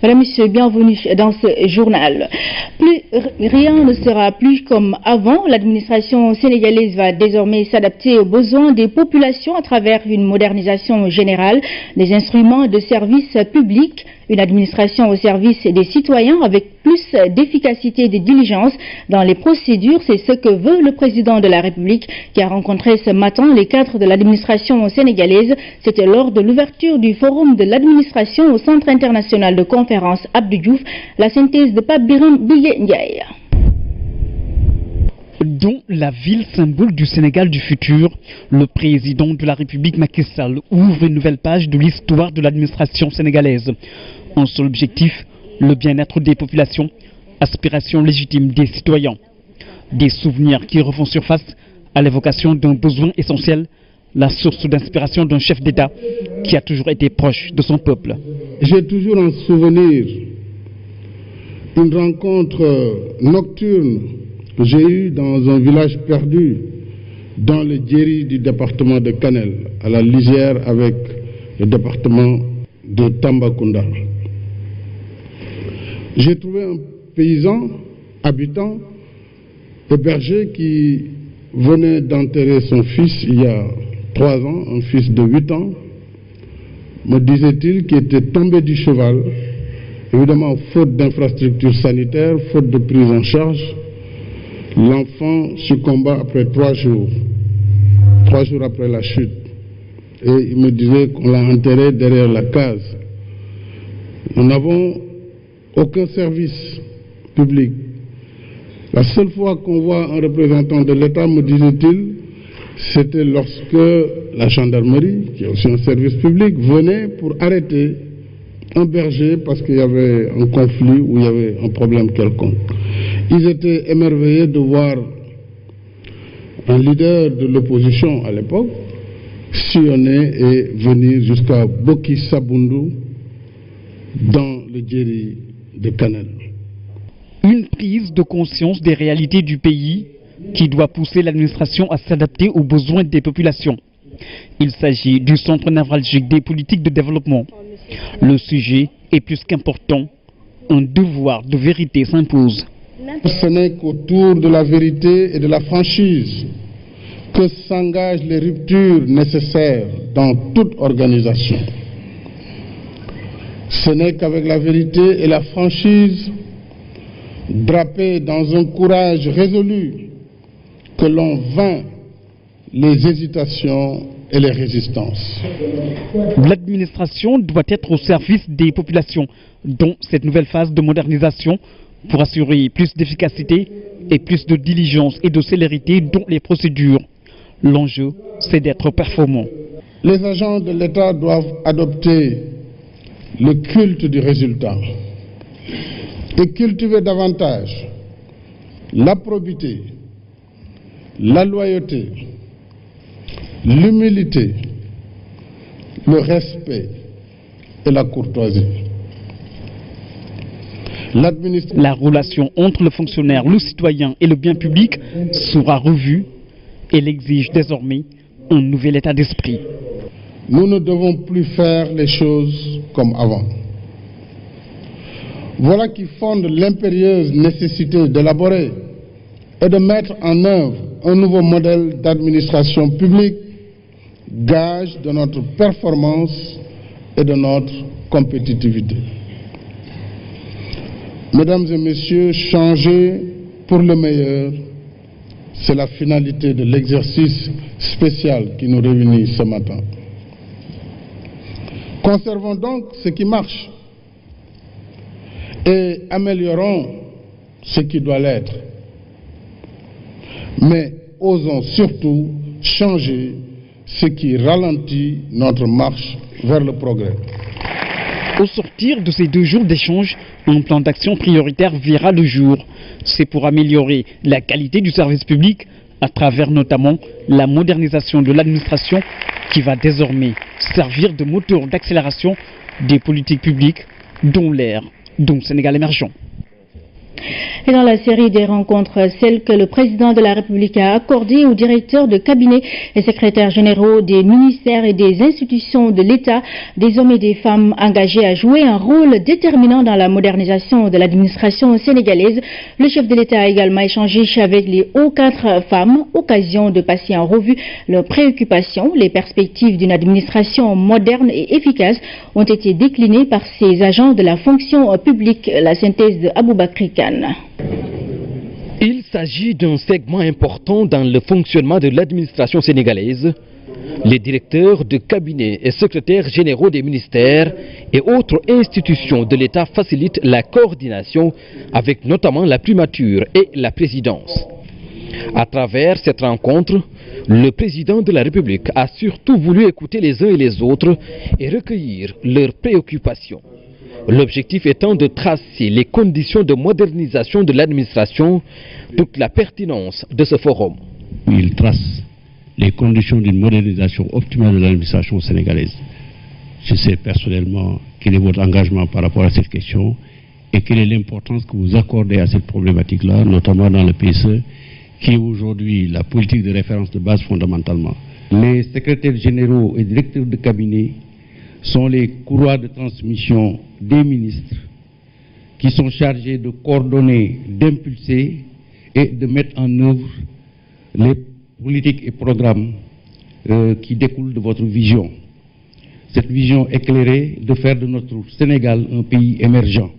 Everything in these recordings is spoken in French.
Mesdames, Messieurs, bienvenue dans ce journal. Rien ne sera plus comme avant. L'administration sénégalaise va désormais s'adapter aux besoins des populations à travers une modernisation générale des instruments de service public, une administration au service des citoyens avec plus d'efficacité et de diligence dans les procédures. C'est ce que veut le président de la République qui a rencontré ce matin les cadres de l'administration sénégalaise. C'était lors de l'ouverture du forum de l'administration au Centre international de conférence Abdou Diouf. La synthèse de Pape Biram Bigué Ndiaye. Dans la ville symbole du Sénégal du futur, le président de la République Macky Sall ouvre une nouvelle page de l'histoire de l'administration sénégalaise. Un seul objectif, le bien-être des populations, aspiration légitime des citoyens. Des souvenirs qui refont surface à l'évocation d'un besoin essentiel, la source d'inspiration d'un chef d'État qui a toujours été proche de son peuple. J'ai toujours en souvenir une rencontre nocturne que j'ai eue dans un village perdu dans le Djeri du département de Kanel, à la lisière avec le département de Tambacounda. J'ai trouvé un paysan, habitant, et berger qui venait d'enterrer son fils il y a 3 ans, un fils de 8 ans, me disait-il, qui était tombé du cheval, évidemment faute d'infrastructures sanitaires, faute de prise en charge. L'enfant succomba après 3 jours après la chute. Et il me disait qu'on l'a enterré derrière la case. Nous n'avons aucun service public. La seule fois qu'on voit un représentant de l'État, me disait-il, c'était lorsque la gendarmerie, qui est aussi un service public, venait pour arrêter un berger parce qu'il y avait un conflit ou il y avait un problème quelconque. Ils étaient émerveillés de voir un leader de l'opposition à l'époque sillonner et venir jusqu'à Boki Sabundu dans le Djeri de Kanel. Une prise de conscience des réalités du pays qui doit pousser l'administration à s'adapter aux besoins des populations. Il s'agit du centre névralgique des politiques de développement. Le sujet est plus qu'important. Un devoir de vérité s'impose. Ce n'est qu'autour de la vérité et de la franchise que s'engagent les ruptures nécessaires dans toute organisation. Ce n'est qu'avec la vérité et la franchise, drapées dans un courage résolu, que l'on vainc les hésitations et les résistances. L'administration doit être au service des populations dans cette nouvelle phase de modernisation pour assurer plus d'efficacité et plus de diligence et de célérité dans les procédures. L'enjeu, c'est d'être performant. Les agents de l'État doivent adopter le culte du résultat et cultiver davantage la probité, la loyauté, l'humilité, le respect et la courtoisie. La relation entre le fonctionnaire, le citoyen et le bien public sera revue. Elle exige désormais un nouvel état d'esprit. Nous ne devons plus faire les choses comme avant. Voilà qui fonde l'impérieuse nécessité d'élaborer et de mettre en œuvre un nouveau modèle d'administration publique, gage de notre performance et de notre compétitivité. Mesdames et messieurs, changer pour le meilleur, c'est la finalité de l'exercice spécial qui nous réunit ce matin. Conservons donc ce qui marche et améliorons ce qui doit l'être. Mais osons surtout changer ce qui ralentit notre marche vers le progrès. Au sortir de ces 2 jours d'échange, un plan d'action prioritaire verra le jour. C'est pour améliorer la qualité du service public à travers notamment la modernisation de l'administration qui va désormais servir de moteur d'accélération des politiques publiques dont l'ère, dont Sénégal émergent. Et dans la série des rencontres, celle que le président de la République a accordée aux directeurs de cabinet et secrétaires généraux des ministères et des institutions de l'État, des hommes et des femmes engagés à jouer un rôle déterminant dans la modernisation de l'administration sénégalaise. Le chef de l'État a également échangé avec les hauts cadres femmes, occasion de passer en revue leurs préoccupations. Les perspectives d'une administration moderne et efficace ont été déclinées par ces agents de la fonction publique. La synthèse de Aboubakri Kane. Il s'agit d'un segment important dans le fonctionnement de l'administration sénégalaise. Les directeurs de cabinet et secrétaires généraux des ministères et autres institutions de l'État facilitent la coordination avec notamment la primature et la présidence. À travers cette rencontre, le président de la République a surtout voulu écouter les uns et les autres et recueillir leurs préoccupations. L'objectif étant de tracer les conditions de modernisation de l'administration, toute la pertinence de ce forum. Il trace les conditions d'une modernisation optimale de l'administration sénégalaise. Je sais personnellement quel est votre engagement par rapport à cette question et quelle est l'importance que vous accordez à cette problématique-là, notamment dans le PSE, qui est aujourd'hui la politique de référence de base fondamentalement. Les secrétaires généraux et directeurs de cabinet sont les courroies de transmission des ministres qui sont chargés de coordonner, d'impulser et de mettre en œuvre les politiques et programmes qui découlent de votre vision. Cette vision éclairée de faire de notre Sénégal un pays émergent.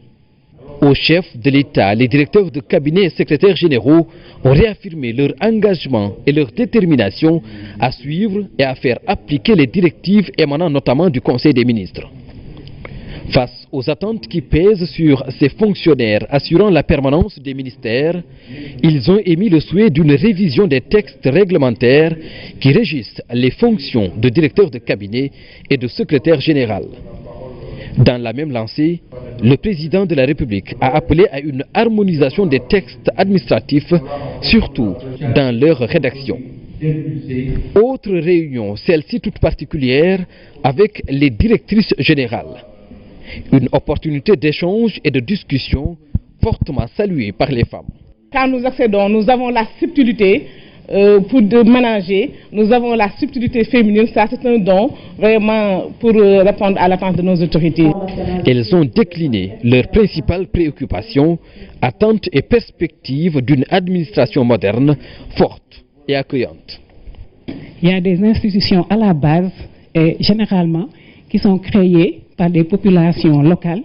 Au chef de l'État, les directeurs de cabinet et secrétaires généraux ont réaffirmé leur engagement et leur détermination à suivre et à faire appliquer les directives émanant notamment du Conseil des ministres. Face aux attentes qui pèsent sur ces fonctionnaires assurant la permanence des ministères, ils ont émis le souhait d'une révision des textes réglementaires qui régissent les fonctions de directeur de cabinet et de secrétaire général. Dans la même lancée, le président de la République a appelé à une harmonisation des textes administratifs, surtout dans leur rédaction. Autre réunion, celle-ci toute particulière, avec les directrices générales. Une opportunité d'échange et de discussion fortement saluée par les femmes. Quand nous accédons, nous avons la subtilité pour ménager, nous avons la subtilité féminine, ça c'est un don vraiment pour répondre à l'attente de nos autorités. Elles ont décliné leurs principales préoccupations, attentes et perspectives d'une administration moderne, forte et accueillante. Il y a des institutions à la base et généralement qui sont créées par des populations locales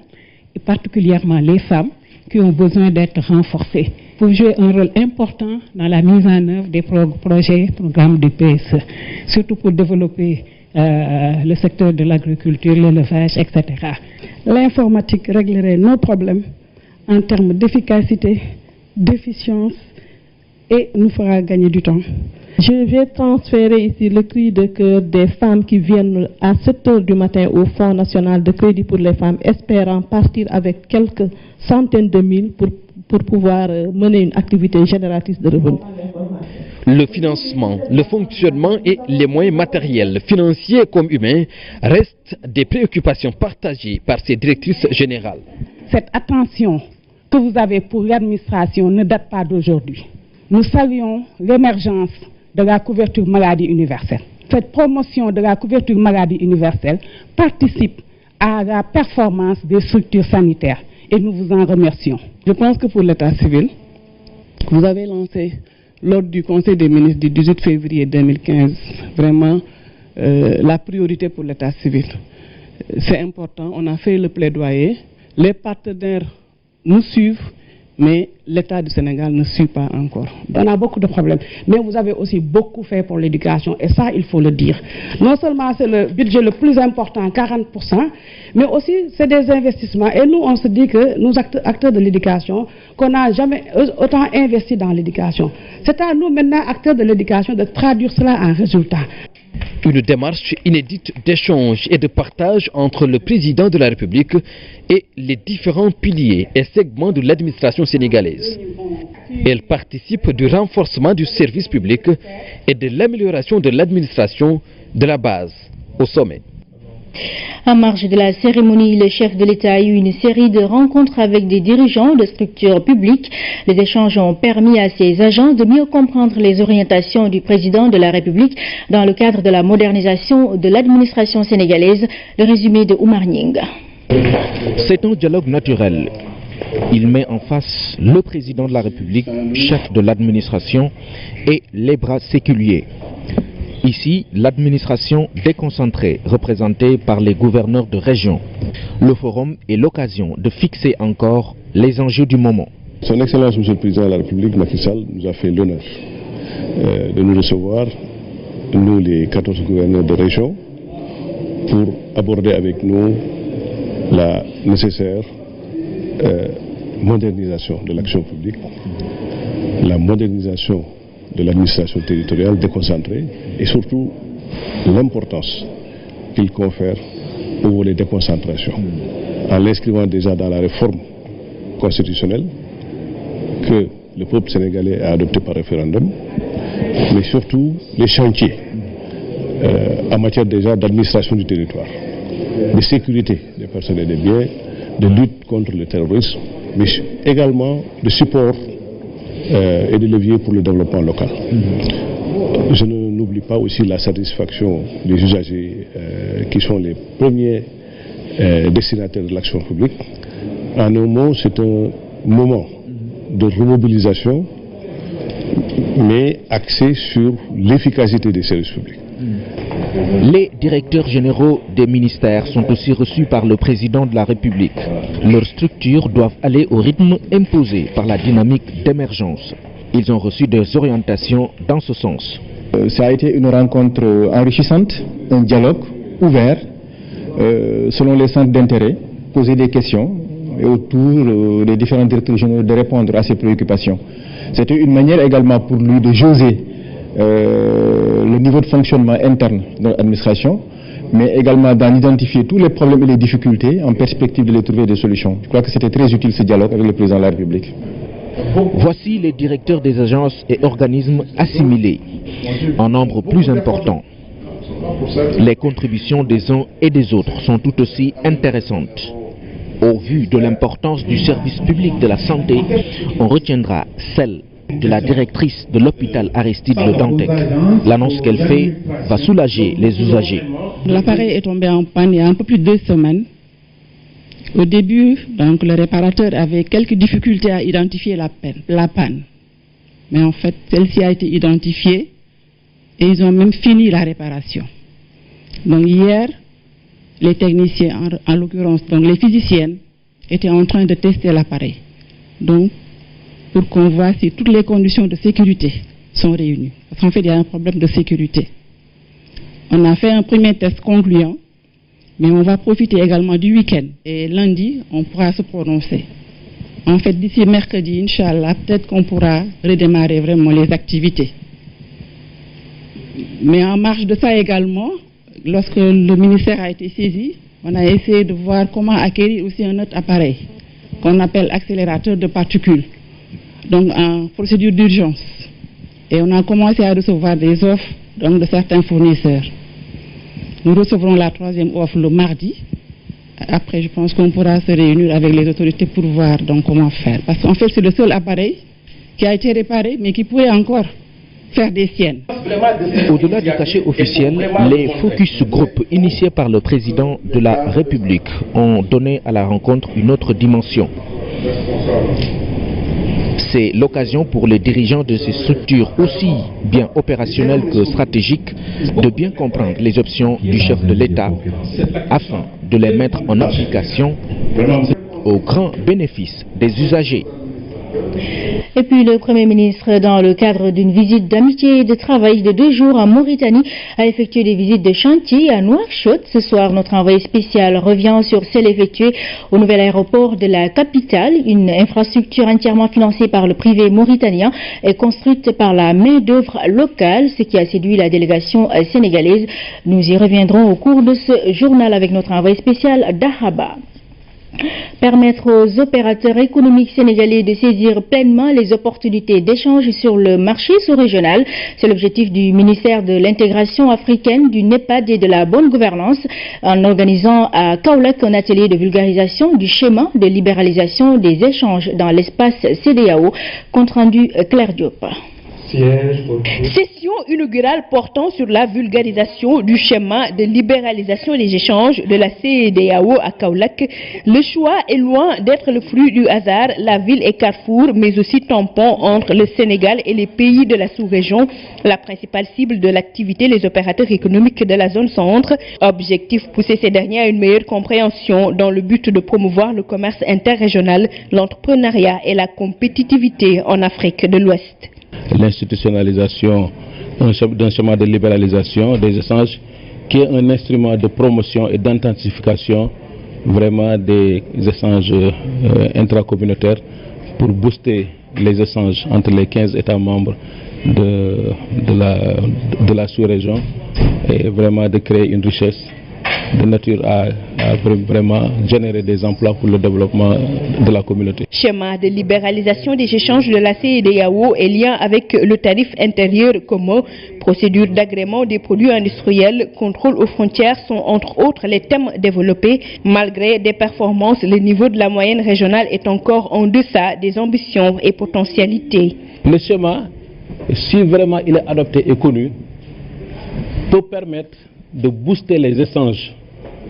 et particulièrement les femmes qui ont besoin d'être renforcées pour jouer un rôle important dans la mise en œuvre des projets, programmes du PSE, surtout pour développer le secteur de l'agriculture, l'élevage, etc. L'informatique réglerait nos problèmes en termes d'efficacité, d'efficience et nous fera gagner du temps. Je vais transférer ici le cri de cœur des femmes qui viennent à 7 h du matin au Fonds national de crédit pour les femmes, espérant partir avec quelques centaines de mille pour pouvoir mener une activité génératrice de revenus. Le financement, le fonctionnement et les moyens matériels, financiers comme humains restent des préoccupations partagées par ces directrices générales. Cette attention que vous avez pour l'administration ne date pas d'aujourd'hui. Nous saluons l'émergence de la couverture maladie universelle. Cette promotion de la couverture maladie universelle participe à la performance des structures sanitaires et nous vous en remercions. Je pense que pour l'état civil, vous avez lancé lors du Conseil des ministres du 18 février 2015 vraiment la priorité pour l'état civil. C'est important, on a fait le plaidoyer, les partenaires nous suivent, mais l'État du Sénégal ne suit pas encore. On a beaucoup de problèmes, mais vous avez aussi beaucoup fait pour l'éducation et ça, il faut le dire. Non seulement c'est le budget le plus important, 40%, mais aussi c'est des investissements. Et nous, on se dit que nous, acteurs de l'éducation, qu'on n'a jamais autant investi dans l'éducation. C'est à nous maintenant, acteurs de l'éducation, de traduire cela en résultats. Une démarche inédite d'échange et de partage entre le président de la République et les différents piliers et segments de l'administration sénégalaise. Elle participe du renforcement du service public et de l'amélioration de l'administration de la base au sommet. En marge de la cérémonie, le chef de l'État a eu une série de rencontres avec des dirigeants de structures publiques. Les échanges ont permis à ces agents de mieux comprendre les orientations du président de la République dans le cadre de la modernisation de l'administration sénégalaise. Le résumé de Oumar Nying. C'est un dialogue naturel. Il met en face le président de la République, chef de l'administration, et les bras séculiers. Ici, l'administration déconcentrée, représentée par les gouverneurs de région. Le forum est l'occasion de fixer encore les enjeux du moment. Son Excellence, Monsieur le Président de la République, Macky Sall, nous a fait l'honneur de nous recevoir, nous les 14 gouverneurs de région, pour aborder avec nous la nécessaire modernisation de l'action publique, la modernisation de l'administration territoriale déconcentrée et surtout l'importance qu'il confère au volet déconcentration en l'inscrivant déjà dans la réforme constitutionnelle que le peuple sénégalais a adopté par référendum, mais surtout les chantiers en matière déjà d'administration du territoire, de sécurité des personnes et des biens, de lutte contre le terrorisme, mais également de support et de levier pour le développement local. Je n'oublie pas aussi la satisfaction des usagers qui sont les premiers destinataires de l'action publique. En un mot, c'est un moment de remobilisation, mais axé sur l'efficacité des services publics. Les directeurs généraux des ministères sont aussi reçus par le président de la République. Leurs structures doivent aller au rythme imposé par la dynamique d'émergence. Ils ont reçu des orientations dans ce sens. Ça a été une rencontre enrichissante, un dialogue ouvert, selon les centres d'intérêt, poser des questions et autour des différents directeurs généraux de répondre à ces préoccupations. C'était une manière également pour lui de jauger le niveau de fonctionnement interne de l'administration, mais également d'en identifier tous les problèmes et les difficultés en perspective de les trouver des solutions. Je crois que c'était très utile ce dialogue avec le président de la République. Voici les directeurs des agences et organismes assimilés, en nombre plus important. Les contributions des uns et des autres sont tout aussi intéressantes. Au vu de l'importance du service public de la santé, on retiendra celle de la directrice de l'hôpital Aristide Le Dantec. L'annonce qu'elle fait va soulager les usagers. L'appareil est tombé en panne il y a un peu plus de 2 semaines. Au début, donc, le réparateur avait quelques difficultés à identifier la panne. Mais en fait, celle-ci a été identifiée et ils ont même fini la réparation. Donc hier, les techniciens, en l'occurrence donc les physiciennes, étaient en train de tester l'appareil. Donc, pour qu'on voit si toutes les conditions de sécurité sont réunies. Parce qu'en fait, il y a un problème de sécurité. On a fait un premier test concluant, mais on va profiter également du week-end. Et lundi, on pourra se prononcer. En fait, d'ici mercredi, Inch'Allah, peut-être qu'on pourra redémarrer vraiment les activités. Mais en marge de ça également, lorsque le ministère a été saisi, on a essayé de voir comment acquérir aussi un autre appareil qu'on appelle accélérateur de particules, donc en procédure d'urgence. Et on a commencé à recevoir des offres donc, de certains fournisseurs. Nous recevrons la 3e offre le mardi. Après, je pense qu'on pourra se réunir avec les autorités pour voir donc, comment faire. Parce qu'en fait, c'est le seul appareil qui a été réparé, mais qui pourrait encore faire des siennes. Au-delà du cachet officiel, les focus group initiés par le président de la République ont donné à la rencontre une autre dimension. C'est l'occasion pour les dirigeants de ces structures aussi bien opérationnelles que stratégiques de bien comprendre les options du chef de l'État afin de les mettre en application au grand bénéfice des usagers. Et puis le Premier ministre, dans le cadre d'une visite d'amitié et de travail de 2 jours en Mauritanie, a effectué des visites de chantier à Nouakchott. Ce soir, notre envoyé spécial revient sur celle effectuée au nouvel aéroport de la capitale, une infrastructure entièrement financée par le privé mauritanien et construite par la main-d'œuvre locale, ce qui a séduit la délégation sénégalaise. Nous y reviendrons au cours de ce journal avec notre envoyé spécial Dahaba. Permettre aux opérateurs économiques sénégalais de saisir pleinement les opportunités d'échange sur le marché sous-régional. C'est l'objectif du ministère de l'intégration africaine, du NEPAD et de la bonne gouvernance en organisant à Kaolack un atelier de vulgarisation du schéma de libéralisation des échanges dans l'espace CEDEAO. Compte rendu Claire Diop. Session inaugurale portant sur la vulgarisation du schéma de libéralisation des échanges de la CEDEAO à Kaolack. Le choix est loin d'être le fruit du hasard. La ville est carrefour, mais aussi tampon entre le Sénégal et les pays de la sous-région. La principale cible de l'activité, les opérateurs économiques de la zone centre. Objectif, pousser ces derniers à une meilleure compréhension dans le but de promouvoir le commerce interrégional, l'entrepreneuriat et la compétitivité en Afrique de l'Ouest. L'institutionnalisation d'un schéma de libéralisation des échanges qui est un instrument de promotion et d'intensification vraiment des échanges intracommunautaires pour booster les échanges entre les 15 États membres de la sous-région et vraiment de créer une richesse de nature à vraiment générer des emplois pour le développement de la communauté. Schéma de libéralisation des échanges de la CEDEAO est lien avec le tarif intérieur commun, procédure d'agrément des produits industriels, contrôle aux frontières sont entre autres les thèmes développés. Malgré des performances, le niveau de la moyenne régionale est encore en deçà des ambitions et potentialités. Le schéma, si vraiment il est adopté et connu, peut permettre de booster les échanges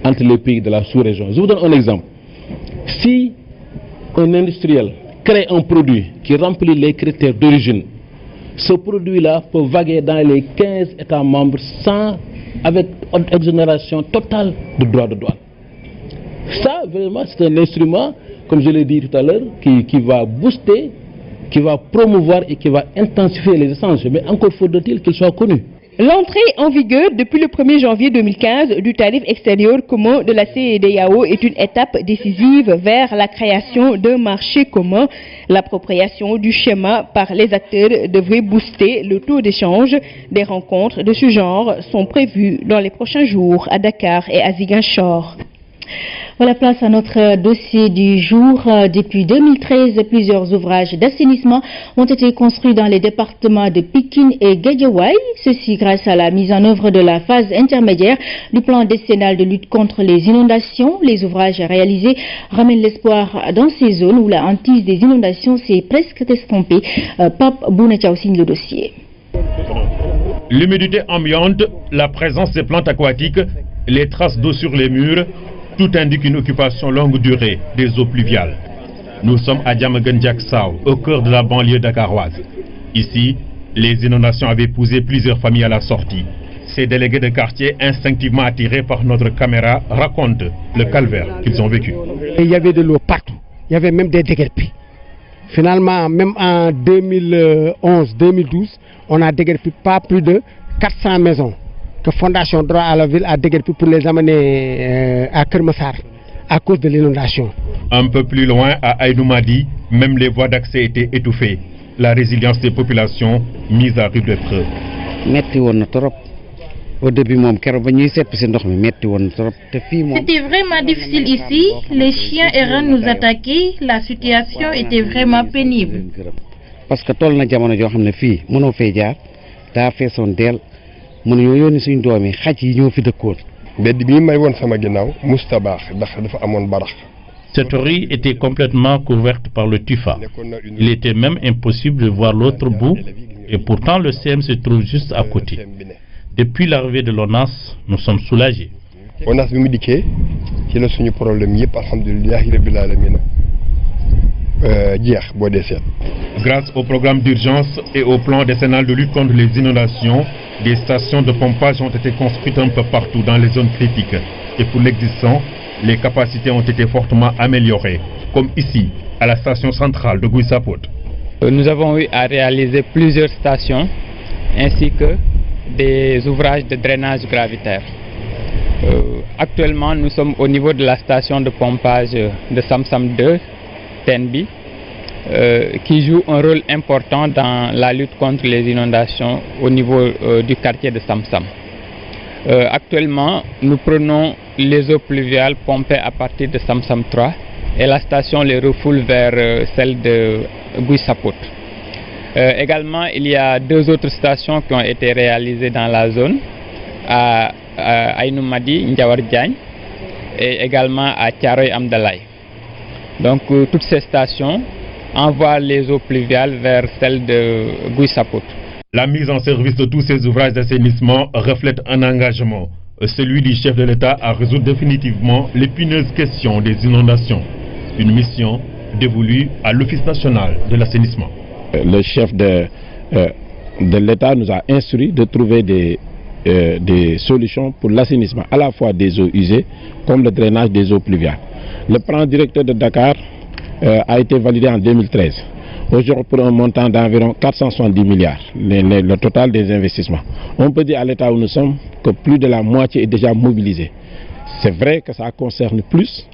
entre les pays de la sous-région. Je vous donne un exemple. Si un industriel crée un produit qui remplit les critères d'origine, ce produit-là peut vaguer dans les 15 États membres avec une exonération totale de droits de douane. Ça, vraiment, c'est un instrument, comme je l'ai dit tout à l'heure, qui va booster, qui va promouvoir et qui va intensifier les échanges. Mais encore faudrait-il qu'il soit connu. L'entrée en vigueur depuis le 1er janvier 2015 du tarif extérieur commun de la CEDEAO est une étape décisive vers la création d'un marché commun. L'appropriation du schéma par les acteurs devrait booster le taux d'échange. Des rencontres de ce genre sont prévues dans les prochains jours à Dakar et à Ziguinchor. Voilà, place à notre dossier du jour. Depuis 2013, plusieurs ouvrages d'assainissement ont été construits dans les départements de Pikine et Guédiawaye. Ceci grâce à la mise en œuvre de la phase intermédiaire du plan décennal de lutte contre les inondations. Les ouvrages réalisés ramènent l'espoir dans ces zones où la hantise des inondations s'est presque estompée. Pape Bounetiao signe le dossier. L'humidité ambiante, la présence des plantes aquatiques, les traces d'eau sur les murs, tout indique une occupation longue durée des eaux pluviales. Nous sommes à Diamaguene-Diacksao, au cœur de la banlieue dakaroise. Ici, les inondations avaient poussé plusieurs familles à la sortie. Ces délégués de quartier, instinctivement attirés par notre caméra, racontent le calvaire qu'ils ont vécu. Il y avait de l'eau partout. Il y avait même des déguerpis. Finalement, même en 2011-2012, on a déguerpi pas plus de 400 maisons que Fondation Droit à la Ville a déguerpi pour les amener à Kermassar à cause de l'inondation. Un peu plus loin, à Aïnoumadi, même les voies d'accès étaient étouffées. La résilience des populations mise à rude épreuve. Au début, c'était vraiment difficile ici. Les chiens errants nous attaquaient. La situation était vraiment pénible. Parce que tout le monde a fait son del. Cette rue était complètement couverte par le tufa. Il était même impossible de voir l'autre bout et pourtant le CM se trouve juste à côté. Depuis l'arrivée de l'ONAS, nous sommes soulagés. Grâce au programme d'urgence et au plan décennal de lutte contre les inondations, des stations de pompage ont été construites un peu partout dans les zones critiques. Et pour l'existant, les capacités ont été fortement améliorées, comme ici, à la station centrale de Guissapot. Nous avons eu à réaliser plusieurs stations, ainsi que des ouvrages de drainage gravitaire. Actuellement, nous sommes au niveau de la station de pompage de Samsam 2, Tenbi, qui joue un rôle important dans la lutte contre les inondations au niveau du quartier de Samsam. Actuellement, nous prenons les eaux pluviales pompées à partir de Samsam 3 et la station les refoule vers celle de Guissapot. Également, il y a 2 autres stations qui ont été réalisées dans la zone, à Aïnoumadi, Ndiawar Diagne, et également à Tiaroy Amdalaï. Donc toutes ces stations envoient les eaux pluviales vers celle de Guissapot. La mise en service de tous ces ouvrages d'assainissement reflète un engagement, celui du chef de l'État à résoudre définitivement l'épineuse question des inondations. Une mission dévolue à l'Office national de l'assainissement. Le chef de l'État nous a instruit de trouver des solutions pour l'assainissement, à la fois des eaux usées comme le drainage des eaux pluviales. Le plan directeur de Dakar a été validé en 2013. Aujourd'hui, pour un montant d'environ 470 milliards, le total des investissements. On peut dire à l'état où nous sommes que plus de la moitié est déjà mobilisée. C'est vrai que ça concerne plus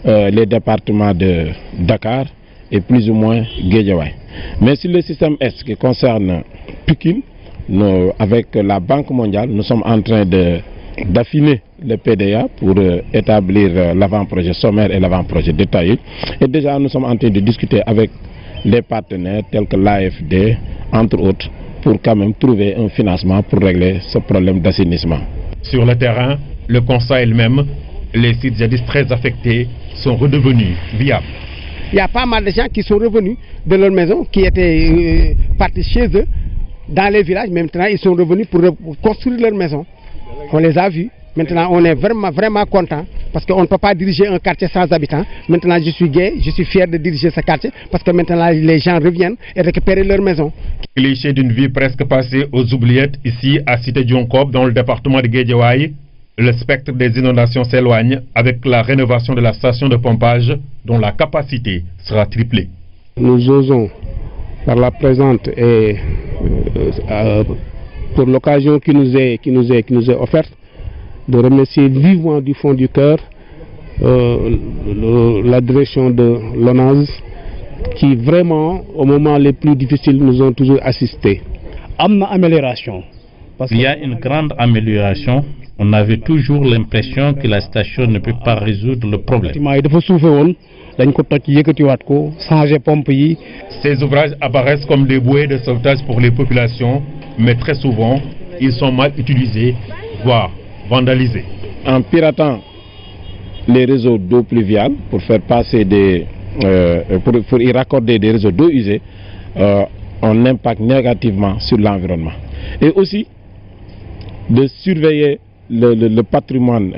les départements de Dakar et plus ou moins Guédiawaye. Mais sur le système S qui concerne Pikine, avec la Banque mondiale, nous sommes en train d'affiner le PDA pour établir l'avant-projet sommaire et l'avant-projet détaillé. Et déjà, nous sommes en train de discuter avec les partenaires tels que l'AFD, entre autres, pour quand même trouver un financement pour régler ce problème d'assainissement. Sur le terrain, le constat est le même. Les sites jadis très affectés sont redevenus viables. Il y a pas mal de gens qui sont revenus de leur maison, qui étaient partis chez eux, dans les villages. Maintenant, ils sont revenus pour construire leur maison. On les a vus. Maintenant, on est vraiment content parce qu'on ne peut pas diriger un quartier sans habitants. Maintenant, je suis gai, je suis fier de diriger ce quartier parce que maintenant, les gens reviennent et récupèrent leur maison. Cliché d'une vie presque passée aux oubliettes ici à Cité Dioncob dans le département de Guédiawaye. Le spectre des inondations s'éloigne avec la rénovation de la station de pompage dont la capacité sera triplée. Nous osons, par la présente et pour l'occasion qui nous est offerte, de remercier vivement du fond du cœur la direction de l'ONAS qui vraiment, au moment les plus difficiles, nous ont toujours assistés. Il y a une grande amélioration. On avait toujours l'impression que la station ne peut pas résoudre le problème. Ces ouvrages apparaissent comme des bouées de sauvetage pour les populations, mais très souvent, ils sont mal utilisés, voire vandalisés. En piratant les réseaux d'eau pluviale pour faire passer pour y raccorder des réseaux d'eau usée, on impacte négativement sur l'environnement. Et aussi de surveiller le patrimoine,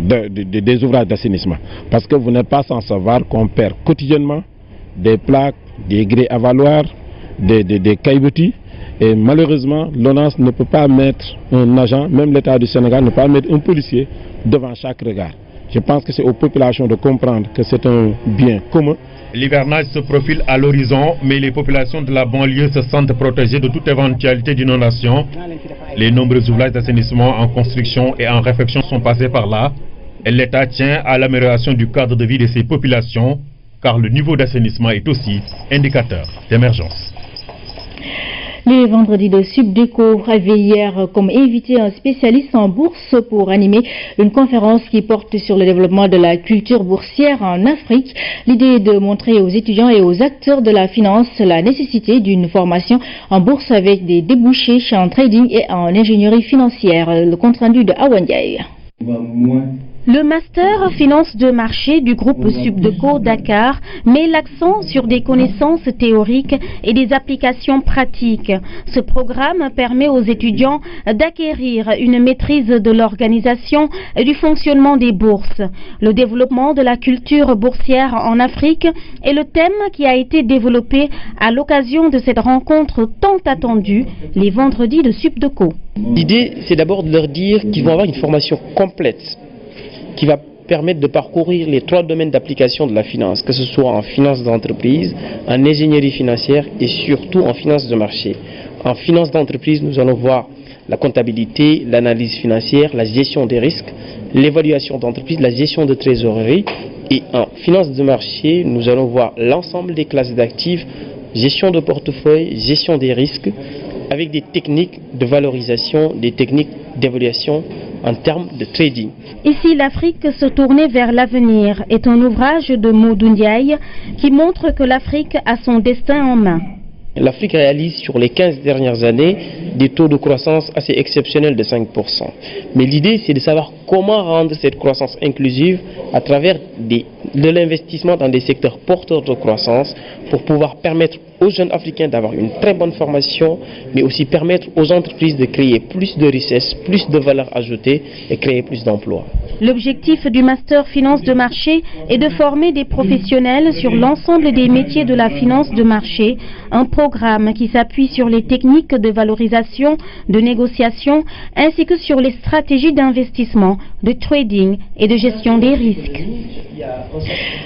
des ouvrages d'assainissement. Parce que vous n'êtes pas sans savoir qu'on perd quotidiennement des plaques, des grès à valoir, des caillebotis. Et malheureusement, l'ONAS ne peut pas mettre un agent, même l'État du Sénégal ne peut pas mettre un policier devant chaque regard. Je pense que c'est aux populations de comprendre que c'est un bien commun. L'hivernage se profile à l'horizon, mais les populations de la banlieue se sentent protégées de toute éventualité d'inondation. Les nombreux ouvrages d'assainissement en construction et en réfection sont passés par là. L'État tient à l'amélioration du cadre de vie de ces populations, car le niveau d'assainissement est aussi indicateur d'émergence. Les vendredis de Subdeco avaient hier comme invité un spécialiste en bourse pour animer une conférence qui porte sur le développement de la culture boursière en Afrique. L'idée est de montrer aux étudiants et aux acteurs de la finance la nécessité d'une formation en bourse avec des débouchés en trading et en ingénierie financière. Le compte rendu de Awandiaï. Le master finance de marché du groupe Subdeco Dakar met l'accent sur des connaissances théoriques et des applications pratiques. Ce programme permet aux étudiants d'acquérir une maîtrise de l'organisation et du fonctionnement des bourses. Le développement de la culture boursière en Afrique est le thème qui a été développé à l'occasion de cette rencontre tant attendue, les vendredis de Subdeco. L'idée, c'est d'abord de leur dire qu'ils vont avoir une formation complète qui va permettre de parcourir les 3 domaines d'application de la finance, que ce soit en finance d'entreprise, en ingénierie financière et surtout en finance de marché. En finance d'entreprise, nous allons voir la comptabilité, l'analyse financière, la gestion des risques, l'évaluation d'entreprise, la gestion de trésorerie. Et en finance de marché, nous allons voir l'ensemble des classes d'actifs, gestion de portefeuille, gestion des risques, avec des techniques de valorisation, des techniques d'évaluation en termes de trading. Ici, l'Afrique se tourner vers l'avenir est un ouvrage de Modou Ndiaye qui montre que l'Afrique a son destin en main. L'Afrique réalise sur les 15 dernières années des taux de croissance assez exceptionnels de 5%. Mais l'idée, c'est de savoir comment rendre cette croissance inclusive à travers de l'investissement dans des secteurs porteurs de croissance pour pouvoir permettre aux jeunes Africains d'avoir une très bonne formation, mais aussi permettre aux entreprises de créer plus de richesses, plus de valeur ajoutée et créer plus d'emplois. L'objectif du Master Finance de marché est de former des professionnels sur l'ensemble des métiers de la finance de marché, un programme qui s'appuie sur les techniques de valorisation, de négociation, ainsi que sur les stratégies d'investissement, de trading et de gestion des risques.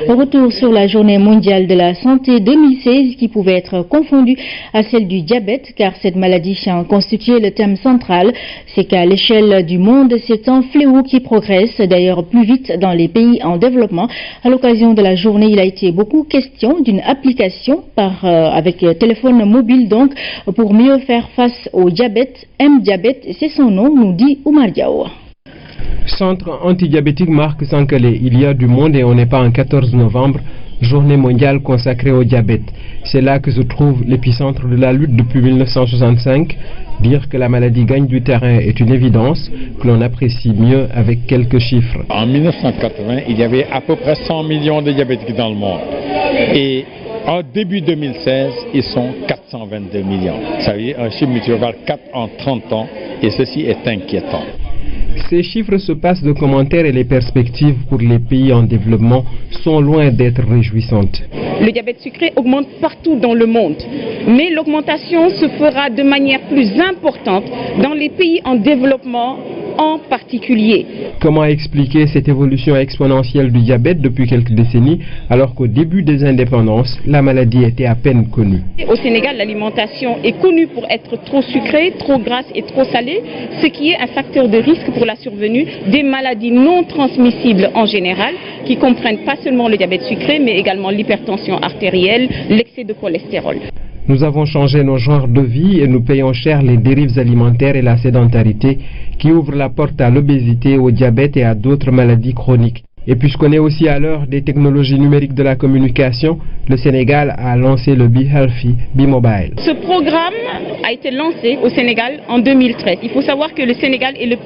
Retour sur la journée mondiale de la santé 2016 qui pouvait être confondue à celle du diabète car cette maladie a constitué le thème central. C'est qu'à l'échelle du monde, c'est un fléau qui progresse d'ailleurs plus vite dans les pays en développement. À l'occasion de la journée, il a été beaucoup question d'une application avec téléphone mobile donc pour mieux faire face au diabète. M-Diabète, c'est son nom, nous dit Oumar Diaw. Centre antidiabétique Marc Sankalé, il y a du monde et on n'est pas en 14 novembre, journée mondiale consacrée au diabète. C'est là que se trouve l'épicentre de la lutte depuis 1965. Dire que la maladie gagne du terrain est une évidence que l'on apprécie mieux avec quelques chiffres. En 1980, il y avait à peu près 100 millions de diabétiques dans le monde. Et en début 2016, ils sont 422 millions. Ça veut dire un chiffre multiplié par 4 en 30 ans et ceci est inquiétant. Ces chiffres se passent de commentaires et les perspectives pour les pays en développement sont loin d'être réjouissantes. Le diabète sucré augmente partout dans le monde, mais l'augmentation se fera de manière plus importante dans les pays en développement en particulier. Comment expliquer cette évolution exponentielle du diabète depuis quelques décennies alors qu'au début des indépendances, la maladie était à peine connue? Au Sénégal, l'alimentation est connue pour être trop sucrée, trop grasse et trop salée, ce qui est un facteur de risque pour la survenue des maladies non transmissibles en général, qui comprennent pas seulement le diabète sucré, mais également l'hypertension artérielle, l'excès de cholestérol. Nous avons changé nos genres de vie et nous payons cher les dérives alimentaires et la sédentarité qui ouvrent la porte à l'obésité, au diabète et à d'autres maladies chroniques. Et puisqu'on est aussi à l'heure des technologies numériques de la communication, le Sénégal a lancé le Be Healthy, Be Mobile. Ce programme a été lancé au Sénégal en 2013. Il faut savoir que le Sénégal est le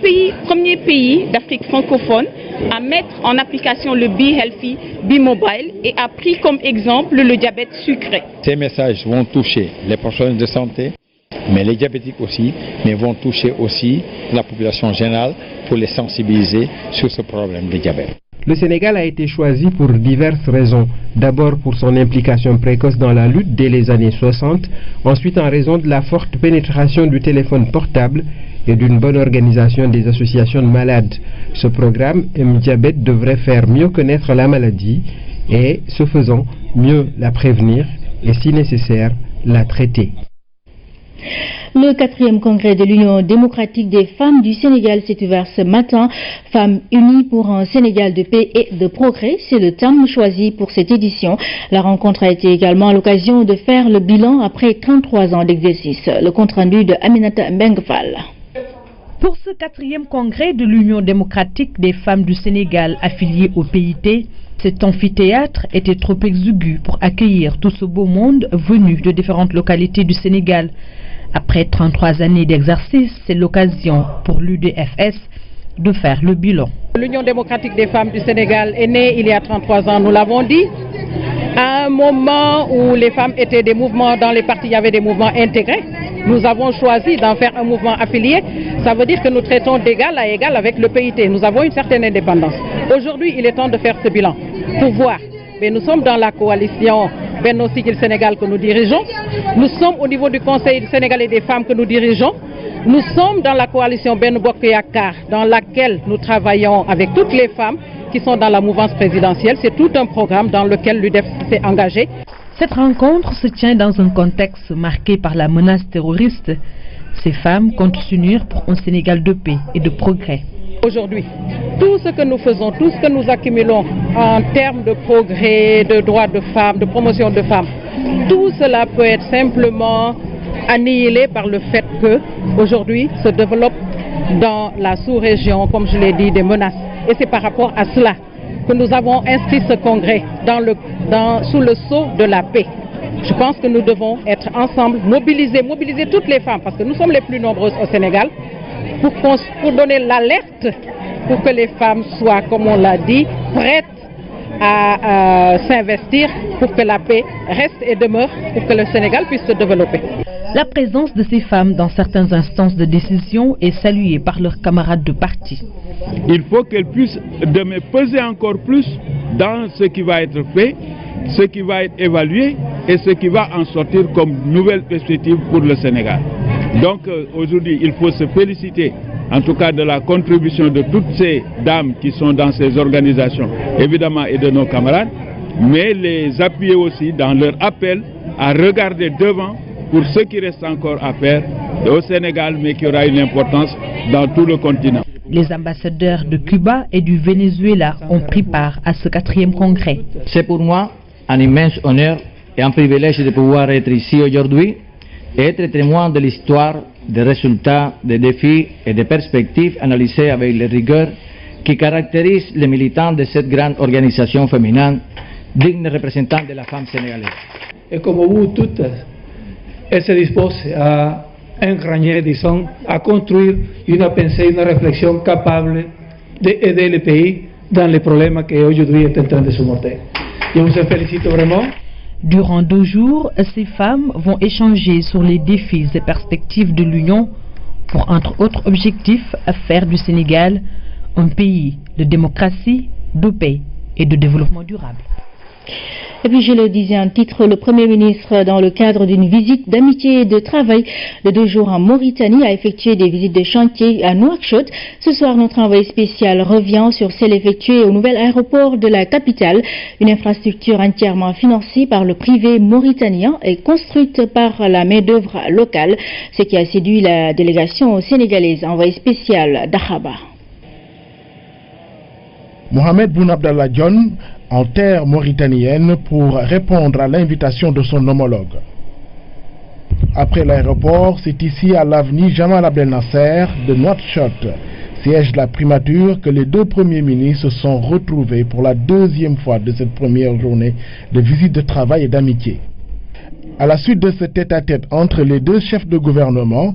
premier pays d'Afrique francophone à mettre en application le Be Healthy, Be Mobile et a pris comme exemple le diabète sucré. Ces messages vont toucher les professionnels de santé, mais les diabétiques aussi, mais vont toucher aussi la population générale pour les sensibiliser sur ce problème de diabète. Le Sénégal a été choisi pour diverses raisons. D'abord pour son implication précoce dans la lutte dès les années 60, ensuite en raison de la forte pénétration du téléphone portable et d'une bonne organisation des associations de malades. Ce programme M-Diabète devrait faire mieux connaître la maladie et, ce faisant, mieux la prévenir et, si nécessaire, la traiter. Le 4e congrès de l'Union démocratique des femmes du Sénégal s'est ouvert ce matin. Femmes unies pour un Sénégal de paix et de progrès, c'est le terme choisi pour cette édition. La rencontre a été également l'occasion de faire le bilan après 33 ans d'exercice. Le compte-rendu de Aminata Mbengfal. Pour ce 4e congrès de l'Union démocratique des femmes du Sénégal affiliée au PIT, cet amphithéâtre était trop exigu pour accueillir tout ce beau monde venu de différentes localités du Sénégal. Après 33 années d'exercice, c'est l'occasion pour l'UDFS de faire le bilan. L'Union démocratique des femmes du Sénégal est née il y a 33 ans, nous l'avons dit. À un moment où les femmes étaient des mouvements, dans les partis il y avait des mouvements intégrés, nous avons choisi d'en faire un mouvement affilié. Ça veut dire que nous traitons d'égal à égal avec le PIT. Nous avons une certaine indépendance. Aujourd'hui, il est temps de faire ce bilan pour voir. Mais nous sommes dans la coalition Benno Siggil Sénégal que nous dirigeons. Nous sommes au niveau du Conseil sénégalais des femmes que nous dirigeons. Nous sommes dans la coalition Benno Bokk Yakaar, dans laquelle nous travaillons avec toutes les femmes qui sont dans la mouvance présidentielle. C'est tout un programme dans lequel l'UDF s'est engagé. Cette rencontre se tient dans un contexte marqué par la menace terroriste. Ces femmes comptent s'unir pour un Sénégal de paix et de progrès. Aujourd'hui, tout ce que nous faisons, tout ce que nous accumulons en termes de progrès, de droits de femmes, de promotion de femmes, tout cela peut être simplement annihilé par le fait que aujourd'hui se développe dans la sous-région, comme je l'ai dit, des menaces. Et c'est par rapport à cela que nous avons inscrit ce congrès sous le sceau de la paix. Je pense que nous devons être ensemble, mobiliser toutes les femmes, parce que nous sommes les plus nombreuses au Sénégal, pour donner l'alerte, pour que les femmes soient, comme on l'a dit, prêtes à s'investir pour que la paix reste et demeure, pour que le Sénégal puisse se développer. La présence de ces femmes dans certaines instances de décision est saluée par leurs camarades de parti. Il faut qu'elles puissent peser encore plus dans ce qui va être fait, ce qui va être évalué et ce qui va en sortir comme nouvelle perspective pour le Sénégal. Donc aujourd'hui, il faut se féliciter en tout cas de la contribution de toutes ces dames qui sont dans ces organisations, évidemment, et de nos camarades, mais les appuyer aussi dans leur appel à regarder devant pour ce qui reste encore à faire au Sénégal, mais qui aura une importance dans tout le continent. Les ambassadeurs de Cuba et du Venezuela ont pris part à ce 4e congrès. C'est pour moi un immense honneur et un privilège de pouvoir être ici aujourd'hui et être témoin de l'histoire, des résultats, des défis et des perspectives analysées avec les rigueurs qui caractérisent les militants de cette grande organisation féminine, digne représentante de la femme sénégalaise. Et comme vous toutes, elle se dispose à engranger, disons, à construire une pensée, une réflexion capable d'aider le pays dans les problèmes qu'aujourd'hui est en train de surmonter. Je vous félicite vraiment. Durant 2 jours, ces femmes vont échanger sur les défis et perspectives de l'Union pour, entre autres objectifs, faire du Sénégal un pays de démocratie, de paix et de développement durable. Et puis je le disais en titre, le Premier ministre, dans le cadre d'une visite d'amitié et de travail de 2 jours en Mauritanie, a effectué des visites de chantier à Nouakchott. Ce soir, notre envoyé spécial revient sur celle effectuée au nouvel aéroport de la capitale, une infrastructure entièrement financée par le privé mauritanien et construite par la main-d'œuvre locale, ce qui a séduit la délégation sénégalaise. Envoyé spécial d'Akhaba. Mohamed Boun Abdallah Dionne en terre mauritanienne pour répondre à l'invitation de son homologue. Après l'aéroport, c'est ici à l'avenue Jamal Abdel Nasser de Nouakchott, siège de la primature, que les 2 premiers ministres se sont retrouvés pour la 2e fois de cette première journée de visite de travail et d'amitié. À la suite de ce tête-à-tête entre les 2 chefs de gouvernement,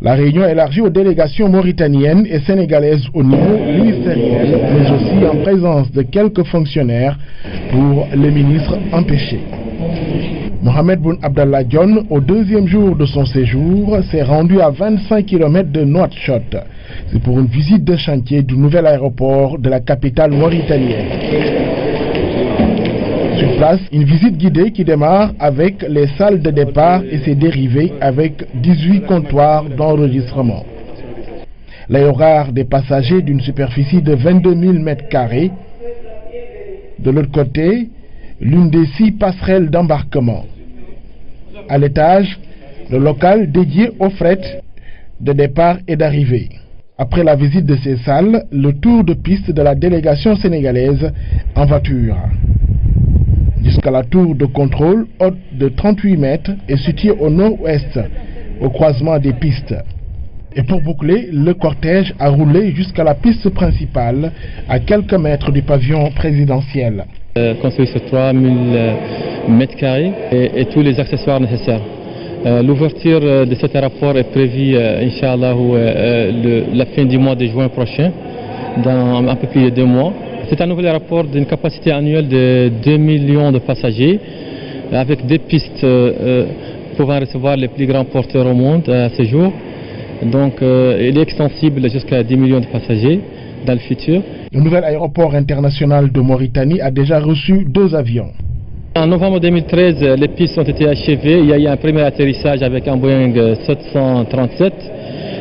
la réunion élargie aux délégations mauritaniennes et sénégalaises au niveau ministériel, mais aussi en présence de quelques fonctionnaires pour les ministres empêchés. Mohamed Boun Abdallah Dionne, au 2e jour de son séjour, s'est rendu à 25 km de Nouakchott. C'est pour une visite de chantier du nouvel aéroport de la capitale mauritanienne. Sur place, une visite guidée qui démarre avec les salles de départ et ses dérivés avec 18 comptoirs d'enregistrement. L'aérogare des passagers d'une superficie de 22 000 m². De l'autre côté, l'une des 6 passerelles d'embarquement. À l'étage, le local dédié au fret de départ et d'arrivée. Après la visite de ces salles, le tour de piste de la délégation sénégalaise en voiture. Jusqu'à la tour de contrôle haute de 38 mètres et située au nord-ouest, au croisement des pistes. Et pour boucler, le cortège a roulé jusqu'à la piste principale, à quelques mètres du pavillon présidentiel. Construit sur 3000 m² et tous les accessoires nécessaires. L'ouverture de cet aéroport est prévue, Inch'Allah, la fin du mois de juin prochain, dans un peu plus de 2 mois. C'est un nouvel aéroport d'une capacité annuelle de 2 millions de passagers, avec 2 pistes pouvant recevoir les plus grands porteurs au monde à ce jour. Donc il est extensible jusqu'à 10 millions de passagers dans le futur. Le nouvel aéroport international de Mauritanie a déjà reçu 2 avions. En novembre 2013, les pistes ont été achevées. Il y a eu un premier atterrissage avec un Boeing 737.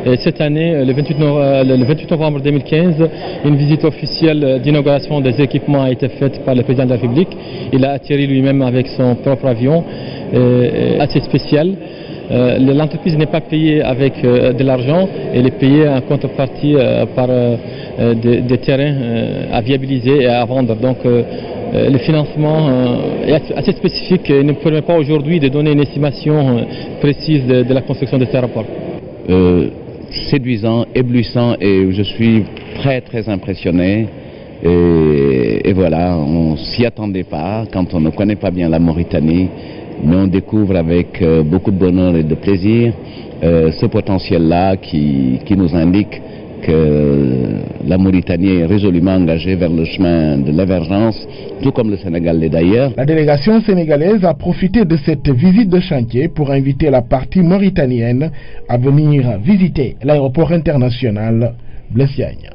Et cette année, le 28 novembre 2015, une visite officielle d'inauguration des équipements a été faite par le président de la République. Il a atterri lui-même avec son propre avion, assez spécial. L'entreprise n'est pas payée avec de l'argent, elle est payée en contrepartie par des terrains à viabiliser et à vendre. Donc le financement est assez spécifique et ne permet pas aujourd'hui de donner une estimation précise de la construction de cet aéroport. séduisant, éblouissant, et je suis très impressionné. Et voilà, on s'y attendait pas quand on ne connaît pas bien la Mauritanie, mais on découvre avec beaucoup de bonheur et de plaisir ce potentiel-là qui nous indique que la Mauritanie est résolument engagée vers le chemin de l'émergence, tout comme le Sénégal l'est d'ailleurs. La délégation sénégalaise a profité de cette visite de chantier pour inviter la partie mauritanienne à venir visiter l'aéroport international Blaise Diagne.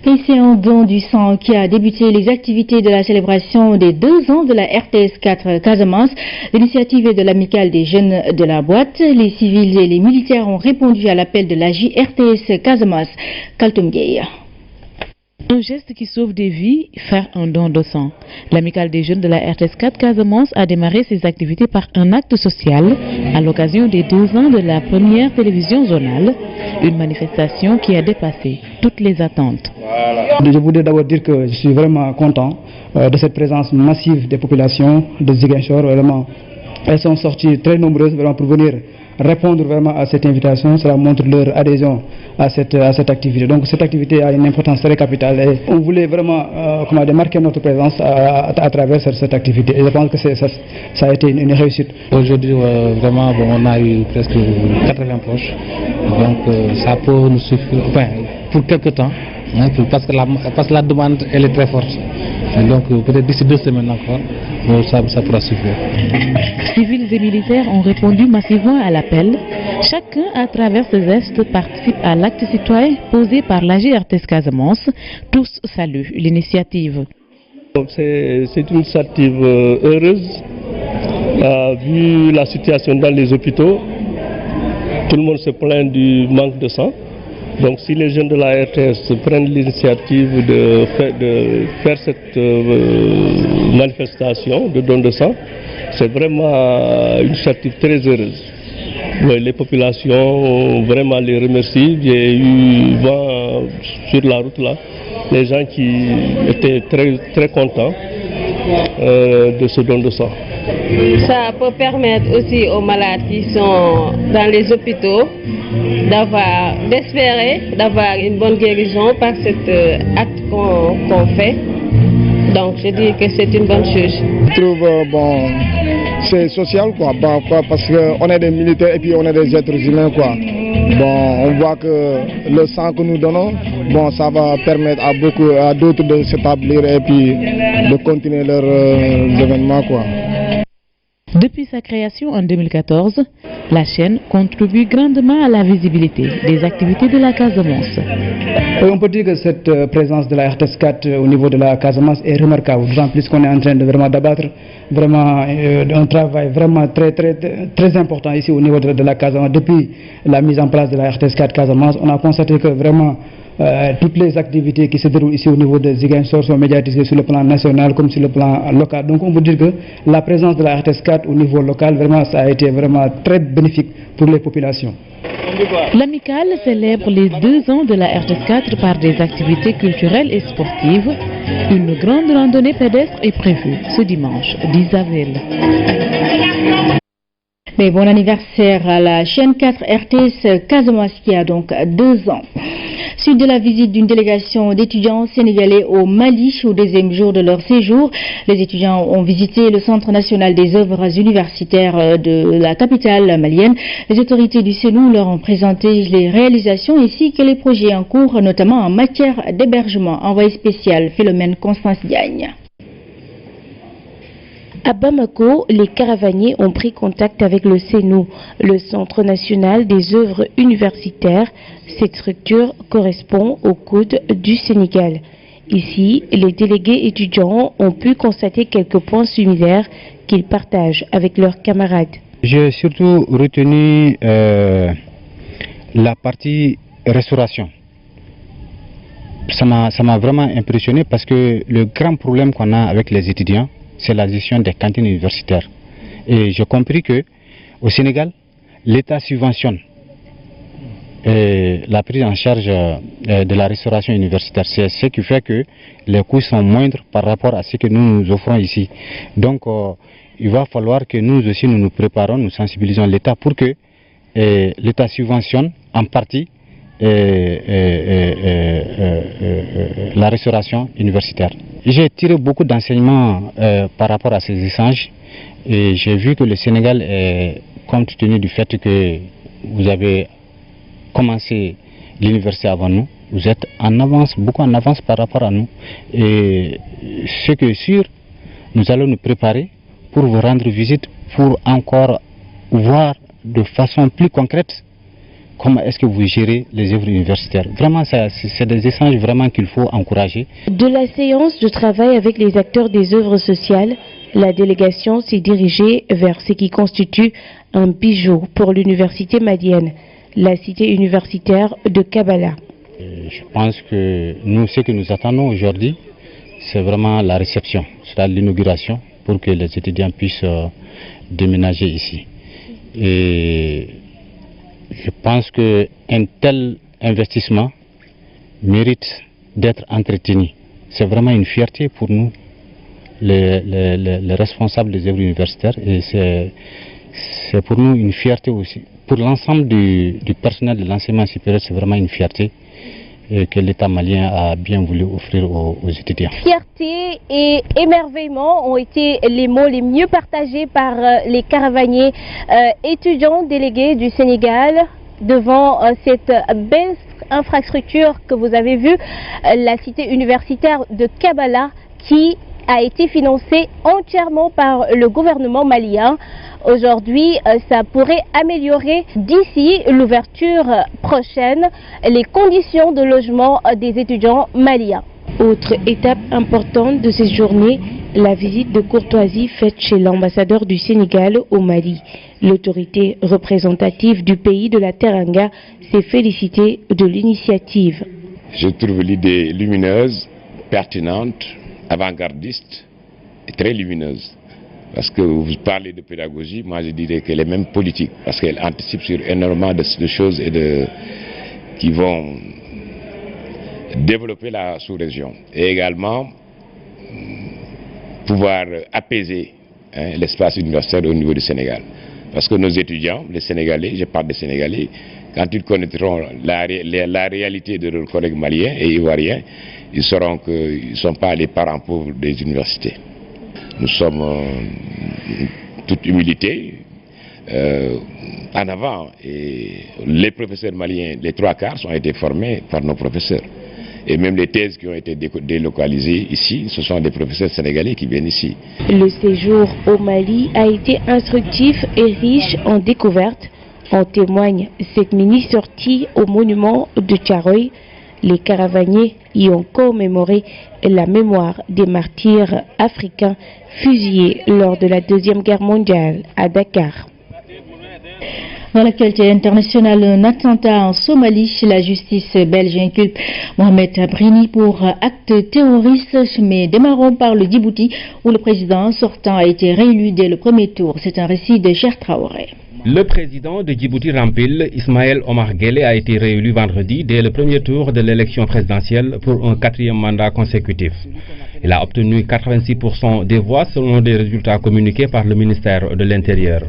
Et c'est en don du sang qui a débuté les activités de la célébration des 2 ans de la RTS 4 Casamance. L'initiative est de l'amicale des jeunes de la boîte. Les civils et les militaires ont répondu à l'appel de la JRTS Casamance. Kaltoum Gueye. Un geste qui sauve des vies, faire un don de sang. L'amicale des jeunes de la RTS 4 Casamance a démarré ses activités par un acte social à l'occasion des 2 ans de la première télévision zonale, une manifestation qui a dépassé toutes les attentes. Je voudrais d'abord dire que je suis vraiment content de cette présence massive des populations de Ziguinchor. Vraiment, elles sont sorties très nombreuses vraiment pour venir répondre vraiment à cette invitation. Cela montre leur adhésion à cette activité. Donc cette activité a une importance très capitale et on voulait vraiment marquer notre présence à travers cette activité. Et je pense que ça a été une réussite. Aujourd'hui, vraiment, on a eu presque 80 poches. Donc ça peut nous suffire pour quelques temps. Parce que la demande elle est très forte. Et donc peut-être d'ici 2 semaines encore, ça pourra suffire. Civils et militaires ont répondu massivement à l'appel. Chacun, à travers ce geste, participe à l'acte citoyen posé par la JRTS Casamance. Tous saluent l'initiative. C'est une initiative heureuse. Vu la situation dans les hôpitaux, tout le monde se plaint du manque de sang. Donc si les jeunes de la RTS prennent l'initiative de faire cette manifestation de don de sang, c'est vraiment une initiative très heureuse. Oui, les populations vraiment les remercient. J'ai eu vent sur la route là, les gens qui étaient très contents de ce don de sang. Ça peut permettre aussi aux malades qui sont dans les hôpitaux d'espérer d'avoir une bonne guérison par cet acte qu'on fait. Donc je dis que c'est une bonne chose. Je trouve c'est social parce qu'on est des militaires et puis on est des êtres humains on voit que le sang que nous donnons, ça va permettre à d'autres de s'établir et puis de continuer leurs événements Depuis sa création en 2014, la chaîne contribue grandement à la visibilité des activités de la Casamance. On peut dire que cette présence de la RTS 4 au niveau de la Casamance est remarquable, d'autant plus qu'on est en train de vraiment d'abattre un travail vraiment très important ici au niveau de la Casamance. Depuis la mise en place de la RTS 4 Casamance, on a constaté que vraiment toutes les activités qui se déroulent ici au niveau de Ziguinchor sont médiatisées sur le plan national comme sur le plan local. Donc on peut dire que la présence de la RTS 4 au niveau local, vraiment, ça a été vraiment très bénéfique pour les populations. L'amicale célèbre les 2 ans de la RTS 4 par des activités culturelles et sportives. Une grande randonnée pédestre est prévue ce dimanche 10 avril. Mais bon anniversaire à la chaîne 4 RTS Casamance qui a donc 2 ans. Suite de la visite d'une délégation d'étudiants sénégalais au Mali au 2e jour de leur séjour, les étudiants ont visité le Centre national des œuvres universitaires de la capitale malienne. Les autorités du CNU leur ont présenté les réalisations ainsi que les projets en cours, notamment en matière d'hébergement. Envoyé spécial Philomène Constance Diagne. À Bamako, les caravaniers ont pris contact avec le CNU, le Centre national des œuvres universitaires. Cette structure correspond au Code du Sénégal. Ici, les délégués étudiants ont pu constater quelques points similaires qu'ils partagent avec leurs camarades. J'ai surtout retenu la partie restauration. Ça m'a vraiment impressionné parce que le grand problème qu'on a avec les étudiants, c'est la gestion des cantines universitaires. Et j'ai compris qu'au Sénégal, l'État subventionne la prise en charge de la restauration universitaire. C'est ce qui fait que les coûts sont moindres par rapport à ce que nous offrons ici. Donc il va falloir que nous aussi nous nous préparons, nous sensibilisons l'État pour que l'État subventionne en partie la restauration universitaire. J'ai tiré beaucoup d'enseignements par rapport à ces échanges et j'ai vu que le Sénégal, compte tenu du fait que vous avez commencé l'université avant nous, vous êtes en avance, beaucoup en avance par rapport à nous. Et ce qui est sûr, nous allons nous préparer pour vous rendre visite, pour encore voir de façon plus concrète comment est-ce que vous gérez les œuvres universitaires. Vraiment, c'est des échanges vraiment qu'il faut encourager. De la séance de travail avec les acteurs des œuvres sociales, la délégation s'est dirigée vers ce qui constitue un bijou pour l'université malienne, la cité universitaire de Kabala. Je pense que nous, ce que nous attendons aujourd'hui, c'est vraiment la réception, c'est-à-dire l'inauguration, pour que les étudiants puissent déménager ici. Et je pense qu'un tel investissement mérite d'être entretenu. C'est vraiment une fierté pour nous, les responsables des œuvres universitaires, et c'est pour nous une fierté aussi. Pour l'ensemble du personnel de l'enseignement supérieur, c'est vraiment une fierté que l'État malien a bien voulu offrir aux étudiants. Fierté et émerveillement ont été les mots les mieux partagés par les caravaniers étudiants délégués du Sénégal devant cette belle infrastructure que vous avez vue, la cité universitaire de Kabala, qui a été financée entièrement par le gouvernement malien. Aujourd'hui, ça pourrait améliorer d'ici l'ouverture prochaine les conditions de logement des étudiants maliens. Autre étape importante de cette journée, la visite de courtoisie faite chez l'ambassadeur du Sénégal au Mali. L'autorité représentative du pays de la Teranga s'est félicitée de l'initiative. Je trouve l'idée lumineuse, pertinente, avant-gardiste et très lumineuse. Parce que vous parlez de pédagogie, moi je dirais qu'elle est même politique, parce qu'elle anticipe sur énormément de choses et qui vont développer la sous-région. Et également pouvoir apaiser l'espace universitaire au niveau du Sénégal. Parce que nos étudiants, les Sénégalais, je parle des Sénégalais, quand ils connaîtront la réalité de leurs collègues maliens et ivoiriens, ils sauront qu'ils ne sont pas les parents pauvres des universités. Nous sommes, toute humilité, en avant. Et les professeurs maliens, les 3/4 ont été formés par nos professeurs. Et même les thèses qui ont été délocalisées ici, ce sont des professeurs sénégalais qui viennent ici. Le séjour au Mali a été instructif et riche en découvertes. En témoigne cette mini-sortie au monument de Thiaroye. Les caravaniers y ont commémoré la mémoire des martyrs africains fusillés lors de la Deuxième Guerre mondiale à Dakar. Dans l'actualité internationale, un attentat en Somalie, la justice belge inculpe Mohamed Abrini pour acte terroriste, mais démarrons par le Djibouti où le président sortant a été réélu dès le premier tour. C'est un récit de Cher Traoré. Le président de Djibouti Rampil, Ismaël Omar Guelleh, a été réélu vendredi dès le premier tour de l'élection présidentielle pour un 4e mandat consécutif. Il a obtenu 86% des voix selon des résultats communiqués par le ministère de l'Intérieur.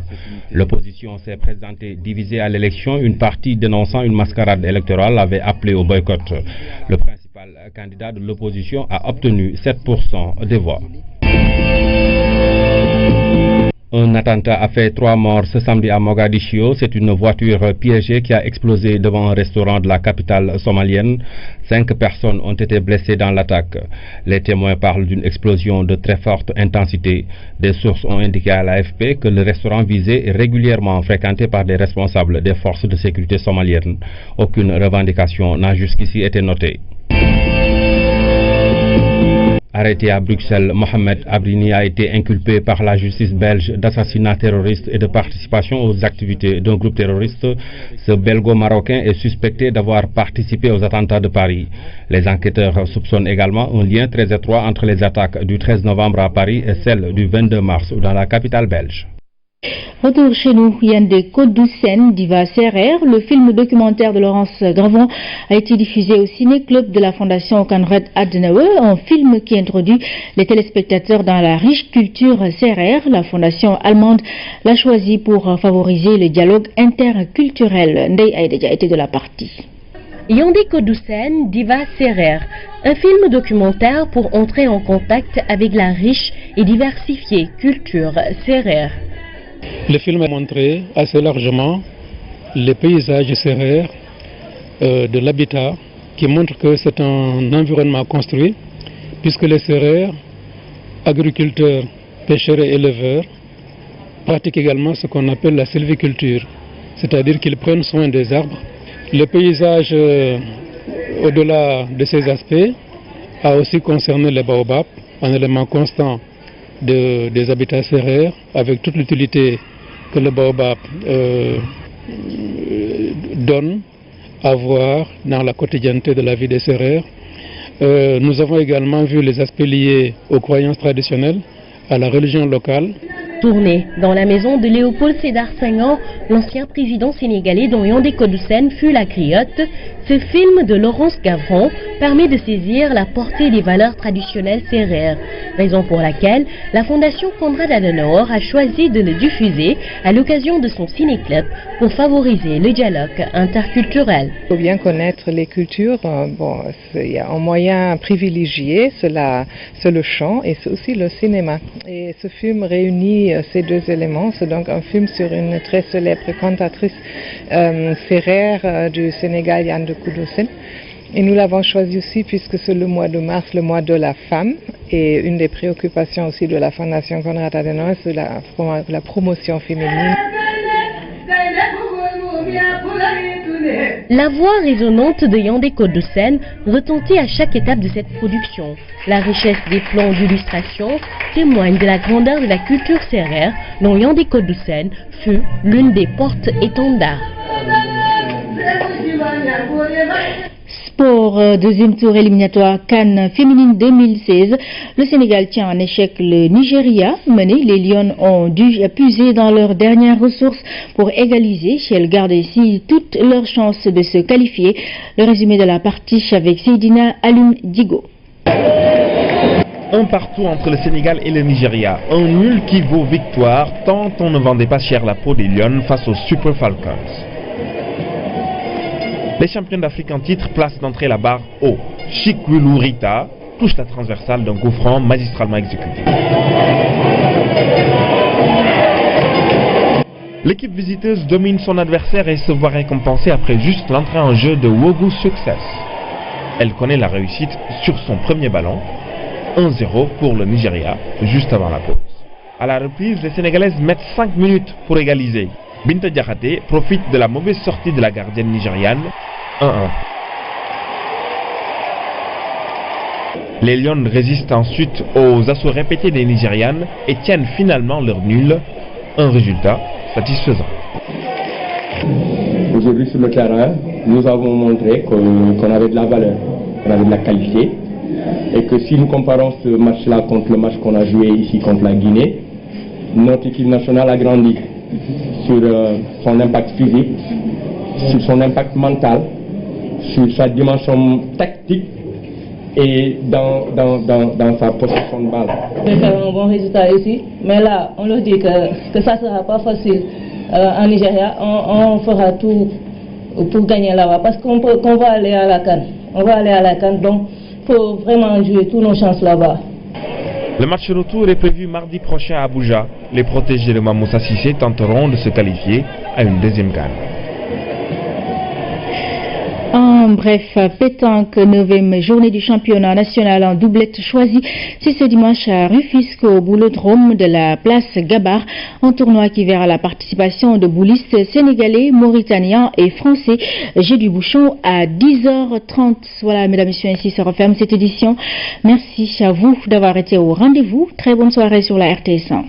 L'opposition s'est présentée divisée à l'élection. Une partie dénonçant une mascarade électorale avait appelé au boycott. Le principal candidat de l'opposition a obtenu 7% des voix. Un attentat a fait 3 morts ce samedi à Mogadiscio. C'est une voiture piégée qui a explosé devant un restaurant de la capitale somalienne. 5 personnes ont été blessées dans l'attaque. Les témoins parlent d'une explosion de très forte intensité. Des sources ont indiqué à l'AFP que le restaurant visé est régulièrement fréquenté par des responsables des forces de sécurité somaliennes. Aucune revendication n'a jusqu'ici été notée. Arrêté à Bruxelles, Mohamed Abrini a été inculpé par la justice belge d'assassinat terroriste et de participation aux activités d'un groupe terroriste. Ce belgo-marocain est suspecté d'avoir participé aux attentats de Paris. Les enquêteurs soupçonnent également un lien très étroit entre les attaques du 13 novembre à Paris et celles du 22 mars dans la capitale belge. Retour chez nous, Yandé Kodoussen, diva Serer. Le film documentaire de Laurence Gravon a été diffusé au ciné-club de la Fondation Konrad Adenauer, un film qui introduit les téléspectateurs dans la riche culture Serer. La Fondation allemande l'a choisi pour favoriser le dialogue interculturel. Ndeye Aïdja était de la partie. Yandé Kodoussen, diva Serer, un film documentaire pour entrer en contact avec la riche et diversifiée culture Serer. Le film a montré assez largement les paysages sérères de l'habitat qui montrent que c'est un environnement construit puisque les Sérères, agriculteurs, pêcheurs et éleveurs, pratiquent également ce qu'on appelle la sylviculture, c'est-à-dire qu'ils prennent soin des arbres. Le paysage, au-delà de ces aspects, a aussi concerné les baobabs, un élément constant des habitats sérères, avec toute l'utilité que le baobab donne à voir dans la quotidienneté de la vie des Sérères. Nous avons également vu les aspects liés aux croyances traditionnelles, à la religion locale. Tourné dans la maison de Léopold Sédar Senghor, l'ancien président sénégalais dont Yandé Kodoussen fut la griotte, ce film de Laurence Gavron permet de saisir la portée des valeurs traditionnelles sérères, raison pour laquelle la Fondation Konrad Adenauer a choisi de le diffuser à l'occasion de son ciné-club pour favoriser le dialogue interculturel. Il faut bien connaître les cultures, il y a un moyen privilégié, c'est le chant et c'est aussi le cinéma. Et ce film réunit ces deux éléments, c'est donc un film sur une très célèbre cantatrice sérère du Sénégal, Yandé Kodoussen. Et nous l'avons choisi aussi puisque c'est le mois de mars, le mois de la femme. Et une des préoccupations aussi de la Fondation Konrad Adenauer, c'est la promotion féminine. La voix résonante de Yandé Kodoussen retentit à chaque étape de cette production. La richesse des plans d'illustration témoigne de la grandeur de la culture sérère dont Yandé Kodoussen fut l'une des portes-étendards. Sport, deuxième tour éliminatoire CAN féminine 2016. Le Sénégal tient en échec le Nigeria. Mené, les Lions ont dû puiser dans leurs dernières ressources pour égaliser. Elles gardent ici toutes leurs chances de se qualifier. Le résumé de la partie avec Seydina Alioune Digo. Un partout entre le Sénégal et le Nigeria. Un nul qui vaut victoire tant on ne vendait pas cher la peau des Lions face aux Super Falcons. Les champions d'Afrique en titre placent d'entrée la barre haut. Chikwilu Rita touche la transversale d'un coup franc magistralement exécuté. L'équipe visiteuse domine son adversaire et se voit récompensée après juste l'entrée en jeu de Wogu Success. Elle connaît la réussite sur son premier ballon. 1-0 pour le Nigeria, juste avant la pause. À la reprise, les Sénégalaises mettent 5 minutes pour égaliser. Binta Diakhaté profite de la mauvaise sortie de la gardienne nigériane. 1-1. Les Lions résistent ensuite aux assauts répétés des Nigérianes et tiennent finalement leur nul. Un résultat satisfaisant. Aujourd'hui sur le terrain, nous avons montré qu'on avait de la valeur, qu'on avait de la qualité. Et que si nous comparons ce match-là contre le match qu'on a joué ici contre la Guinée, notre équipe nationale a grandi sur son impact physique, sur son impact mental, sur sa dimension tactique et dans sa possession de balle. On peut faire un bon résultat ici, mais là, on leur dit que ça ne sera pas facile en Nigeria. On fera tout pour gagner là-bas parce qu'on va aller à la CAN. On va aller à la CAN, donc il faut vraiment jouer toutes nos chances là-bas. Le match retour est prévu mardi prochain à Abuja. Les protégés de Mamoussa Cissé tenteront de se qualifier à une deuxième CAN. En bref, pétanque, 9e journée du championnat national en doublette choisie. C'est ce dimanche à Rufisque au boulodrome de la place Gabar. Un tournoi qui verra la participation de boulistes sénégalais, mauritaniens et français. J'ai du bouchon à 10h30. Voilà, mesdames et messieurs, ainsi se referme cette édition. Merci à vous d'avoir été au rendez-vous. Très bonne soirée sur la RTS1.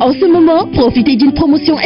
En ce moment, profitez d'une promotion